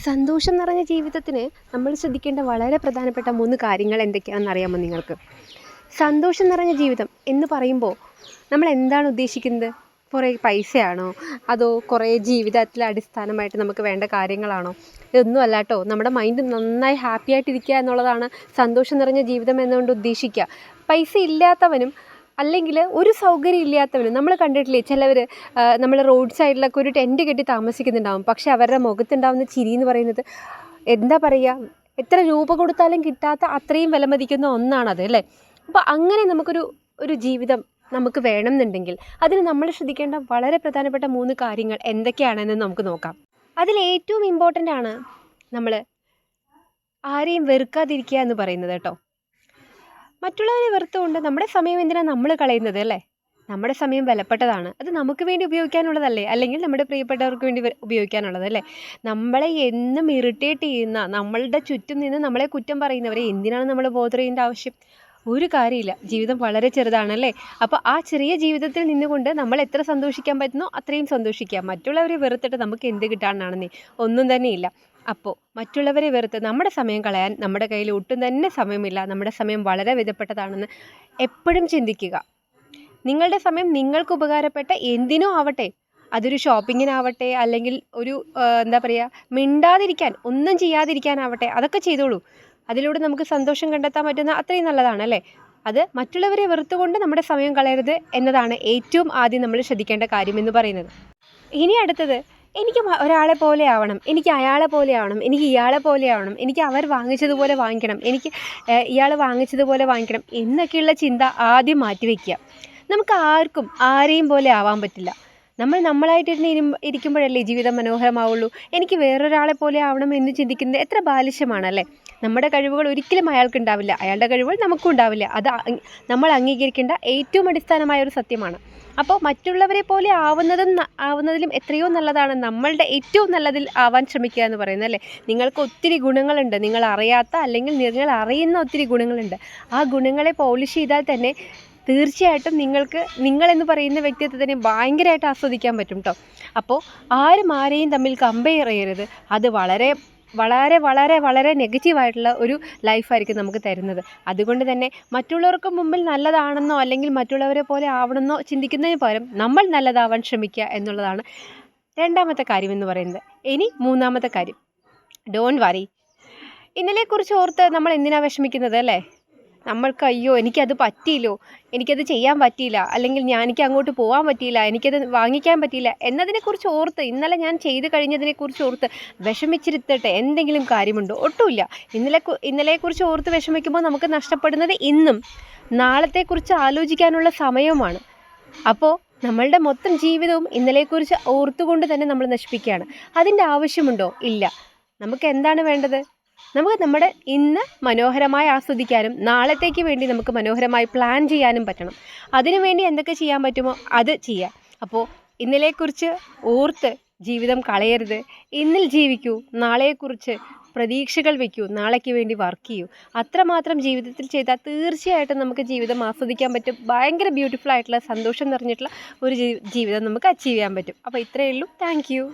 സന്തോഷം നിറഞ്ഞ ജീവിതത്തിന് നമ്മൾ ശ്രദ്ധിക്കേണ്ട വളരെ പ്രധാനപ്പെട്ട 3 കാര്യങ്ങൾ എന്തൊക്കെയാണെന്ന് അറിയാമോ നിങ്ങൾക്ക്? സന്തോഷം നിറഞ്ഞ ജീവിതം എന്ന് പറയുമ്പോൾ നമ്മൾ എന്താണ് ഉദ്ദേശിക്കുന്നത്? കുറേ പൈസയാണോ? അതോ കുറേ ജീവിതത്തിൽ അടിസ്ഥാനമായിട്ട് നമുക്ക് വേണ്ട കാര്യങ്ങളാണോ? ഇതൊന്നും അല്ല കേട്ടോ. നമ്മുടെ മൈൻഡ് നന്നായി ഹാപ്പി ആയിട്ടിരിക്കുക എന്നുള്ളതാണ് സന്തോഷം നിറഞ്ഞ ജീവിതം എന്നുകൊണ്ട് ഉദ്ദേശിക്കുക. പൈസ ഇല്ലാത്തവനും അല്ലെങ്കിൽ ഒരു സൗകര്യം ഇല്ലാത്തവനും നമ്മൾ കണ്ടിട്ടില്ലേ ചിലവർ നമ്മൾ റോഡ് സൈഡിലൊക്കെ ഒരു ടെൻറ്റ് കെട്ടി താമസിക്കുന്നുണ്ടാവും. പക്ഷെ അവരുടെ മുഖത്തുണ്ടാവുന്ന ചിരി എന്ന് പറയുന്നത് എന്താ പറയുക, എത്ര രൂപ കൊടുത്താലും കിട്ടാത്ത അത്രയും വിലമതിക്കുന്ന ഒന്നാണത് അല്ലേ. അപ്പോൾ അങ്ങനെ ഒരു ജീവിതം നമുക്ക് വേണമെന്നുണ്ടെങ്കിൽ അതിന് നമ്മൾ ശ്രദ്ധിക്കേണ്ട വളരെ പ്രധാനപ്പെട്ട 3 കാര്യങ്ങൾ എന്തൊക്കെയാണെന്ന് നമുക്ക് നോക്കാം. അതിലേറ്റവും ഇമ്പോർട്ടൻ്റ് ആണ് നമ്മൾ ആരെയും വെറുക്കാതിരിക്കുക എന്ന് പറയുന്നത് കേട്ടോ. മറ്റുള്ളവരെ വെറുത്തുകൊണ്ട് നമ്മുടെ സമയം എന്തിനാണ് നമ്മൾ കളയുന്നത് അല്ലേ? നമ്മുടെ സമയം വിലപ്പെട്ടതാണ്. അത് നമുക്ക് വേണ്ടി ഉപയോഗിക്കാനുള്ളതല്ലേ, അല്ലെങ്കിൽ നമ്മുടെ പ്രിയപ്പെട്ടവർക്ക് വേണ്ടി ഉപയോഗിക്കാനുള്ളതല്ലേ. നമ്മളെ എന്നും ഇറിറ്റേറ്റ് ചെയ്യുന്ന, നമ്മളുടെ ചുറ്റും നിന്ന് നമ്മളെ കുറ്റം പറയുന്നവരെ എന്തിനാണ് നമ്മൾ ബോധർ ചെയ്യേണ്ട ആവശ്യം? ഒരു കാര്യമില്ല. ജീവിതം വളരെ ചെറുതാണല്ലേ. അപ്പോൾ ആ ചെറിയ ജീവിതത്തിൽ നിന്നുകൊണ്ട് നമ്മൾ എത്ര സന്തോഷിക്കാൻ പറ്റുന്നോ അത്രയും സന്തോഷിക്കുക. മറ്റുള്ളവരെ വെറുത്തിട്ട് നമുക്ക് എന്ത് കിട്ടാനാണെന്നേ, ഒന്നും തന്നെയില്ല. അപ്പോൾ മറ്റുള്ളവരെ വെറുത്ത് നമ്മുടെ സമയം കളയാൻ നമ്മുടെ കയ്യിൽ ഒട്ടും തന്നെ സമയമില്ല. നമ്മുടെ സമയം വളരെ വിലപ്പെട്ടതാണെന്ന് എപ്പോഴും ചിന്തിക്കുക. നിങ്ങളുടെ സമയം നിങ്ങൾക്ക് ഉപകാരപ്പെട്ട എന്തിനോ ആവട്ടെ, അതൊരു ഷോപ്പിങ്ങിനാവട്ടെ, അല്ലെങ്കിൽ ഒരു എന്താ പറയുക, മിണ്ടാതിരിക്കാൻ, ഒന്നും ചെയ്യാതിരിക്കാനാവട്ടെ, അതൊക്കെ ചെയ്തോളൂ. അതിലൂടെ നമുക്ക് സന്തോഷം കണ്ടെത്താൻ പറ്റുന്ന അത്രയും നല്ലതാണ് അല്ലേ. അത് മറ്റുള്ളവരെ വെറുത്തുകൊണ്ട് നമ്മുടെ സമയം കളയരുത് എന്നതാണ് ഏറ്റവും ആദ്യം നമ്മൾ ശ്രദ്ധിക്കേണ്ട കാര്യം എന്ന് പറയുന്നത്. ഇനി അടുത്തത്, എനിക്ക് ഒരാളെ പോലെ ആവണം, എനിക്ക് അയാളെ പോലെ ആവണം, എനിക്ക് ഇയാളെ പോലെ ആവണം, എനിക്ക് അവർ വാങ്ങിച്ചതുപോലെ വാങ്ങിക്കണം, എനിക്ക് ഇയാൾ വാങ്ങിച്ചതുപോലെ വാങ്ങിക്കണം എന്നൊക്കെയുള്ള ചിന്ത ആദ്യം മാറ്റിവെക്കുക. നമുക്ക് ആർക്കും ആരെയും പോലെ ആവാൻ പറ്റില്ല. നമ്മൾ നമ്മളായിട്ട് ഇരിക്കുമ്പോഴല്ലേ ജീവിതം മനോഹരമാവുള്ളൂ. എനിക്ക് വേറൊരാളെ പോലെ ആവണം എന്ന് ചിന്തിക്കുന്നത് എത്ര ബാലിശമാണല്ലേ. നമ്മുടെ കഴിവുകൾ ഒരിക്കലും അയാൾക്കുണ്ടാവില്ല, അയാളുടെ കഴിവുകൾ നമുക്കും ഉണ്ടാവില്ല. അത് നമ്മൾ അംഗീകരിക്കേണ്ട ഏറ്റവും അടിസ്ഥാനമായ ഒരു സത്യമാണ്. അപ്പോൾ മറ്റുള്ളവരെ പോലെ ആവുന്നതിലും എത്രയോ നല്ലതാണ് നമ്മളുടെ ഏറ്റവും നല്ലതിൽ ആവാൻ ശ്രമിക്കുക എന്ന് പറയുന്നത് അല്ലേ. നിങ്ങൾക്ക് ഒത്തിരി ഗുണങ്ങളുണ്ട്, നിങ്ങൾ അറിയാത്ത അല്ലെങ്കിൽ നിങ്ങൾ അറിയുന്ന ഒത്തിരി ഗുണങ്ങളുണ്ട്. ആ ഗുണങ്ങളെ പോളിഷ് ചെയ്താൽ തന്നെ തീർച്ചയായിട്ടും നിങ്ങളെന്ന് പറയുന്ന വ്യക്തിത്വത്തിനെ ഭയങ്കരമായിട്ട് ആസ്വദിക്കാൻ പറ്റും കേട്ടോ. അപ്പോൾ ആരെയും തമ്മിൽ കമ്പയർ ചെയ്യരുത്. അത് വളരെ വളരെ വളരെ വളരെ നെഗറ്റീവായിട്ടുള്ള ഒരു ലൈഫായിരിക്കും നമുക്ക് തരുന്നത്. അതുകൊണ്ട് തന്നെ മറ്റുള്ളവർക്ക് മുമ്പിൽ നല്ലതാണെന്നോ അല്ലെങ്കിൽ മറ്റുള്ളവരെ പോലെ ആവണമെന്നോ ചിന്തിക്കുന്നതിന് പകരം നമ്മൾ നല്ലതാവാൻ ശ്രമിക്കുക എന്നുള്ളതാണ് രണ്ടാമത്തെ കാര്യം എന്ന് പറയുന്നത്. ഇനി മൂന്നാമത്തെ കാര്യം, ഡോണ്ട് വറി. ഇന്നലെക്കുറിച്ച് ഓർത്ത് നമ്മൾ എന്തിനാണ് വിഷമിക്കുന്നത് അല്ലേ. നമ്മൾക്ക് അയ്യോ എനിക്കത് പറ്റിയില്ലോ, എനിക്കത് ചെയ്യാൻ പറ്റിയില്ല, അല്ലെങ്കിൽ എനിക്ക് അങ്ങോട്ട് പോകാൻ പറ്റിയില്ല, എനിക്കത് വാങ്ങിക്കാൻ പറ്റിയില്ല എന്നതിനെക്കുറിച്ച് ഓർത്ത്, ഇന്നലെ ഞാൻ ചെയ്ത് കഴിഞ്ഞതിനെക്കുറിച്ച് ഓർത്ത് വിഷമിച്ചിരുത്തിട്ട് എന്തെങ്കിലും കാര്യമുണ്ടോ? ഒട്ടുമില്ല. ഇന്നലെക്കുറിച്ച് ഓർത്ത് വിഷമിക്കുമ്പോൾ നമുക്ക് നഷ്ടപ്പെടുന്നത് ഇന്നും നാളത്തെക്കുറിച്ച് ആലോചിക്കാനുള്ള സമയവുമാണ്. അപ്പോൾ നമ്മളുടെ മൊത്തം ജീവിതവും ഇന്നലെക്കുറിച്ച് ഓർത്തുകൊണ്ട് തന്നെ നമ്മൾ നശിപ്പിക്കുകയാണ്. അതിൻ്റെ ആവശ്യമുണ്ടോ? ഇല്ല. നമുക്ക് എന്താണ് വേണ്ടത്? നമുക്ക് നമ്മുടെ ഇന്ന് മനോഹരമായി ആസ്വദിക്കാനും നാളത്തേക്ക് വേണ്ടി നമുക്ക് മനോഹരമായി പ്ലാൻ ചെയ്യാനും പറ്റണം. അതിനുവേണ്ടി എന്തൊക്കെ ചെയ്യാൻ പറ്റുമോ അത് ചെയ്യാം. അപ്പോൾ ഇന്നലെക്കുറിച്ച് ഓർത്ത് ജീവിതം കളയരുത്. ഇന്നിൽ ജീവിക്കൂ, നാളെക്കുറിച്ച് പ്രതീക്ഷകൾ വയ്ക്കൂ, നാളേക്ക് വേണ്ടി വർക്ക് ചെയ്യൂ. അത്രമാത്രം ജീവിതത്തിൽ ചെയ്താൽ തീർച്ചയായിട്ടും നമുക്ക് ജീവിതം ആസ്വദിക്കാൻ പറ്റും. ഭയങ്കര ബ്യൂട്ടിഫുൾ ആയിട്ടുള്ള, സന്തോഷം നിറഞ്ഞിട്ടുള്ള ഒരു ജീവിതം നമുക്ക് അച്ചീവ് ചെയ്യാൻ പറ്റും. അപ്പോൾ ഇത്രയേ ഉള്ളൂ. Thank you.